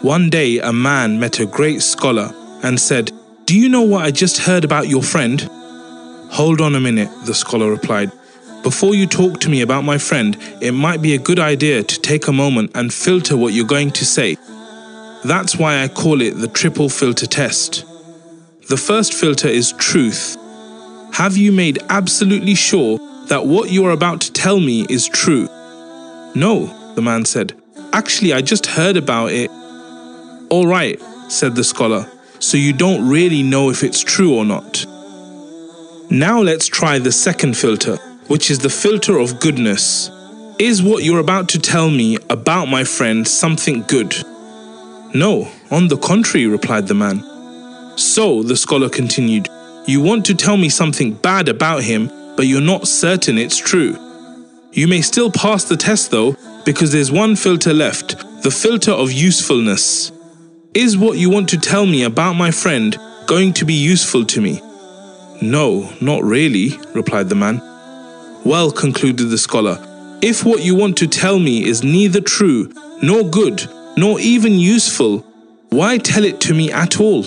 One day a man met a great scholar and said, "Do you know what I just heard about your friend?" "Hold on a minute," the scholar replied. "Before you talk to me about my friend, it might be a good idea to take a moment and filter what you're going to say. That's why I call it the triple filter test. The first filter is truth. Have you made absolutely sure that what you are about to tell me is true?" "No," the man said. "Actually, I just heard about it." "All right," said the scholar. "So you don't really know if it's true or not." Now let's try the second filter, which is the filter of goodness. Is what you're about to tell me about my friend something good? "No, on the contrary," replied the man. "So," the scholar continued, "you want to tell me something bad about him, but you're not certain it's true. You may still pass the test though, because there's one filter left, the filter of usefulness. Is what you want to tell me about my friend going to be useful to me?" "No, not really," replied the man. "Well," concluded the scholar, "if what you want to tell me is neither true, nor good, nor even useful, why tell it to me at all?"